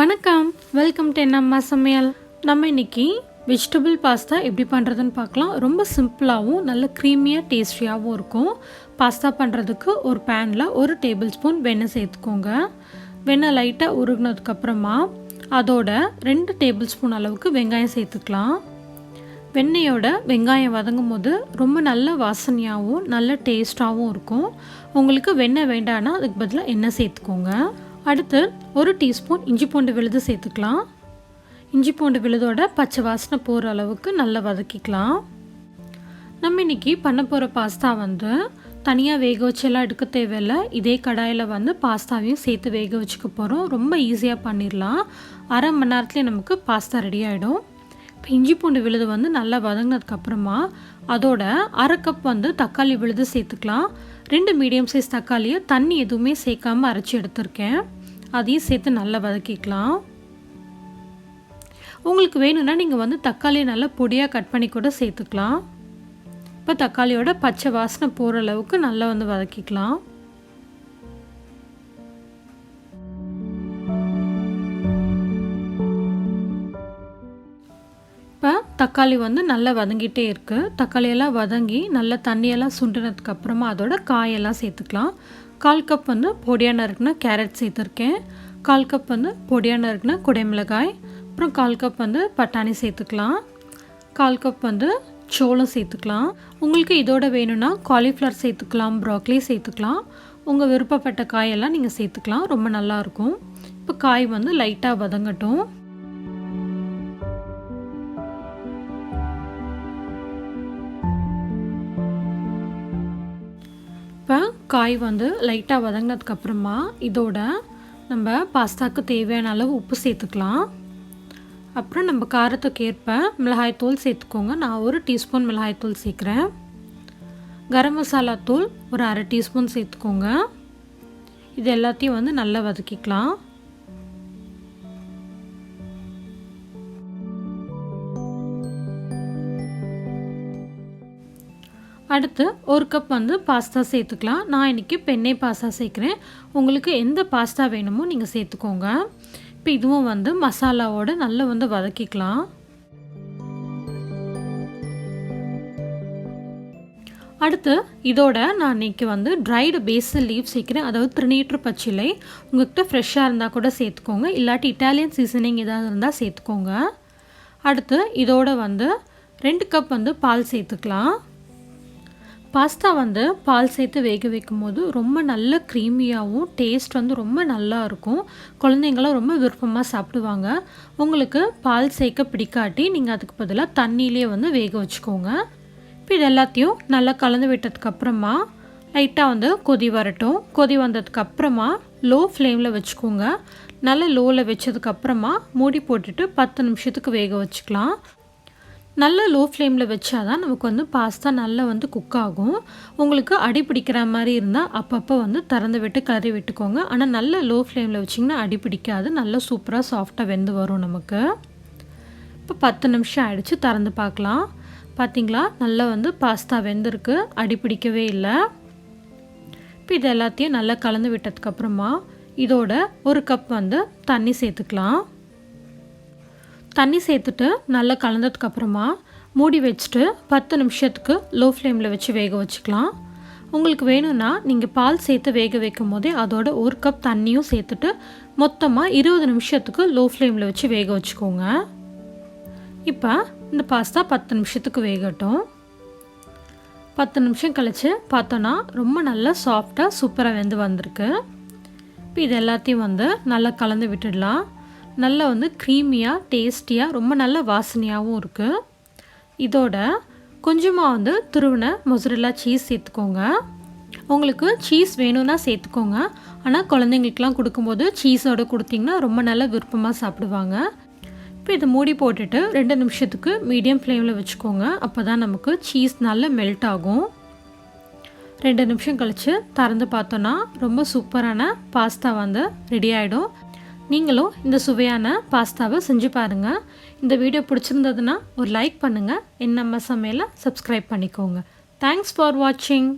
வணக்கம், welcome to அம்மா சமையல். நம்ம இன்றைக்கி வெஜிடபிள் பாஸ்தா எப்படி பண்ணுறதுன்னு பார்க்கலாம். ரொம்ப சிம்பிளாகவும் நல்ல க்ரீமியாக டேஸ்டியாகவும் இருக்கும். பாஸ்தா பண்ணுறதுக்கு ஒரு பேனில் 1 டேபிள் ஸ்பூன் வெண்ணெய் சேர்த்துக்கோங்க. வெண்ணெய் லைட்டாக உருகினதுக்கப்புறமா அதோட 2 டேபிள் ஸ்பூன் அளவுக்கு வெங்காயம் சேர்த்துக்கலாம். வெண்ணெயோட வெங்காயம் வதங்கும் போது ரொம்ப நல்ல வாசனையாகவும் நல்ல டேஸ்ட்டாகவும் இருக்கும். உங்களுக்கு வெண்ணெய் வேண்டான்னா அதுக்கு பதிலாக எண்ணெய் சேர்த்துக்கோங்க. அடுத்து 1 டீஸ்பூன் இஞ்சி பூண்டு விழுது சேர்த்துக்கலாம். இஞ்சி பூண்டு விழுதோட பச்சை வாசனை போகிற அளவுக்கு நல்லா வதக்கிக்கலாம். நம்ம இன்றைக்கி பண்ண போகிற பாஸ்தா தனியாக வேக வச்செல்லாம் எடுக்க தேவையில்லை. இதே கடாயில் பாஸ்தாவையும் சேர்த்து வேக வச்சுக்க போகிறோம். ரொம்ப ஈஸியாக பண்ணிடலாம். அரை மணி நேரத்துலேயே நமக்கு பாஸ்தா ரெடி ஆகிடும். இப்போ இஞ்சி பூண்டு விழுது நல்லா வதங்கினதுக்கப்புறமா அதோட அரை கப் தக்காளி விழுது சேர்த்துக்கலாம். 2 மீடியம் சைஸ் தக்காளியை தண்ணி எதுவுமே சேர்க்காமல் அரைச்சி எடுத்திருக்கேன். அதையும் சேர்த்து நல்லா வதக்கிக்கலாம். உங்களுக்கு வேணும்னா நீங்கள் தக்காளியை நல்லா பொடியாக கட் பண்ணி கூட சேர்த்துக்கலாம். இப்போ தக்காளியோட பச்சை வாசனை போகிற அளவுக்கு நல்லா வதக்கிக்கலாம். இப்போ தக்காளி நல்லா வதங்கிட்டே இருக்குது. தக்காளியெல்லாம் வதங்கி நல்லா தண்ணியெல்லாம் சுண்டினதுக்கப்புறமா அதோட காயெல்லாம் சேர்த்துக்கலாம். 1/4 கப் பொடியாக நறுக்குனா கேரட் சேர்த்துருக்கேன். 1/4 கப் பொடியாக நறுக்குனா குடைமிளகாய். அப்புறம் 1/4 கப் பட்டாணி சேர்த்துக்கலாம். 1/4 கப் சோளம் சேர்த்துக்கலாம். உங்களுக்கு இதோட வேணும்னா காலிஃப்ளவர் சேர்த்துக்கலாம், ப்ராக்லி சேர்த்துக்கலாம். உங்கள் விருப்பப்பட்ட காயெல்லாம் நீங்கள் சேர்த்துக்கலாம். ரொம்ப நல்லாயிருக்கும். இப்போ காய் லைட்டாக வதங்கட்டும். இப்போ காய் லைட்டாக வதங்கினதுக்கப்புறமா இதோட நம்ம பாஸ்தாவுக்கு தேவையான அளவு உப்பு சேர்த்துக்கலாம். அப்புறம் நம்ம காரத்துக்கு ஏற்ப மிளகாய்த்தூள் சேர்த்துக்கோங்க. நான் 1 டீஸ்பூன் மிளகாய்த்தூள் சேர்க்குறேன். கரம் மசாலா தூள் ஒரு அரை டீஸ்பூன் சேர்த்துக்கோங்க. இது எல்லாத்தையும் நல்லா வதக்கிக்கலாம். அடுத்து 1 கப் பாஸ்தா சேர்த்துக்கலாம். நான் இன்றைக்கி பெண்ணே பாஸ்தா சேர்க்குறேன். உங்களுக்கு எந்த பாஸ்தா வேணுமோ நீங்கள் சேர்த்துக்கோங்க. இப்போ இதுவும் மசாலாவோடு நல்லா வதக்கிக்கலாம். அடுத்து இதோட நான் இன்றைக்கி ட்ரைடு பேசில் லீவ் சேர்க்குறேன். அதாவது திருநீற்று பச்சிலை உங்கள்கிட்ட ஃப்ரெஷ்ஷாக இருந்தால் கூட சேர்த்துக்கோங்க. இல்லாட்டி இட்டாலியன் சீசனிங் ஏதாவது இருந்தால் சேர்த்துக்கோங்க. அடுத்து இதோட 2 கப் பால் சேர்த்துக்கலாம். பாஸ்தா பால் சேர்த்து வேக வைக்கும் போது ரொம்ப நல்ல க்ரீமியாகவும் டேஸ்ட் ரொம்ப நல்லா இருக்கும். குழந்தைங்களாம் ரொம்ப விருப்பமாக சாப்பிடுவாங்க. உங்களுக்கு பால் சேர்க்க பிடிக்காட்டி நீங்கள் அதுக்கு பதிலாக தண்ணியிலே வேக வச்சுக்கோங்க. இப்போ இது எல்லாத்தையும் நல்லா கலந்து விட்டதுக்கப்புறமா லைட்டாக கொதி வரட்டும். கொதி வந்ததுக்கப்புறமா லோ ஃப்ளேமில் வச்சுக்கோங்க. நல்லா லோவில் வச்சதுக்கப்புறமா மூடி போட்டுட்டு 10 நிமிஷத்துக்கு வேக வச்சுக்கலாம். நல்ல லோ ஃப்ளேமில் வச்சா தான் நமக்கு பாஸ்தா நல்லா குக் ஆகும். உங்களுக்கு அடி பிடிக்கிற மாதிரி இருந்தால் அப்பப்போ திறந்து விட்டு கறி விட்டுக்கோங்க. ஆனால் நல்ல லோ ஃப்ளேமில் வச்சிங்கன்னா அடி பிடிக்காது. நல்லா சூப்பராக சாஃப்டாக வெந்து வரும் நமக்கு. இப்போ 10 நிமிஷம் ஆகிடுச்சு. திறந்து பார்க்கலாம். பார்த்திங்களா, நல்லா பாஸ்தா வெந்திருக்கு. அடி பிடிக்கவே இல்லை. இப்போ இது எல்லாத்தையும் நல்லா கலந்து விட்டதுக்கப்புறமா இதோட 1 கப் தண்ணி சேர்த்துக்கலாம். தண்ணி சேர்த்துட்டு நல்லா கலந்ததுக்கப்புறமா மூடி வச்சுட்டு 10 நிமிஷத்துக்கு லோ ஃப்ளேமில் வச்சு வேக வச்சுக்கலாம். உங்களுக்கு வேணும்னா நீங்கள் பால் சேர்த்து வேக வைக்கும் போதே அதோட 1 கப் தண்ணியும் சேர்த்துட்டு மொத்தமாக 20 நிமிஷத்துக்கு லோ ஃப்ளேமில் வச்சு வேக வச்சுக்கோங்க. இப்போ இந்த பாஸ்தா 10 நிமிஷத்துக்கு வேகட்டும். 10 நிமிஷம் கழித்து பார்த்தோன்னா ரொம்ப நல்லா சாஃப்டாக சூப்பராக வெந்து வந்திருக்கு. இப்போ இது எல்லாத்தையும் நல்லா கலந்து விட்டுடலாம். நல்லா க்ரீமியாக டேஸ்டியாக ரொம்ப நல்ல வாசனையாகவும் இருக்குது. இதோட கொஞ்சமாக துருவின மொசரெல்லா சீஸ் சேர்த்துக்கோங்க. உங்களுக்கு சீஸ் வேணும்னா சேர்த்துக்கோங்க. ஆனால் குழந்தைங்களுக்கெலாம் கொடுக்கும்போது சீஸோடு கொடுத்திங்கன்னா ரொம்ப நல்ல விருப்பமாக சாப்பிடுவாங்க. இப்போ இதை மூடி போட்டுட்டு 2 நிமிஷத்துக்கு மீடியம் ஃப்ளேமில் வச்சுக்கோங்க. அப்போ தான் நமக்கு சீஸ் நல்லா மெல்ட் ஆகும். 2 நிமிஷம் கழித்து திறந்து பார்த்தோன்னா ரொம்ப சூப்பரான பாஸ்தா ரெடி ஆகிடும். நீங்களும் இந்த சுவையான பாஸ்தாவை செஞ்சு பாருங்கள். இந்த வீடியோ பிடிச்சிருந்ததுன்னா ஒரு லைக் பண்ணுங்கள். அம்மா சமையலை சப்ஸ்கிரைப் பண்ணிக்கோங்க. தேங்க்ஸ் ஃபார் வாட்சிங்.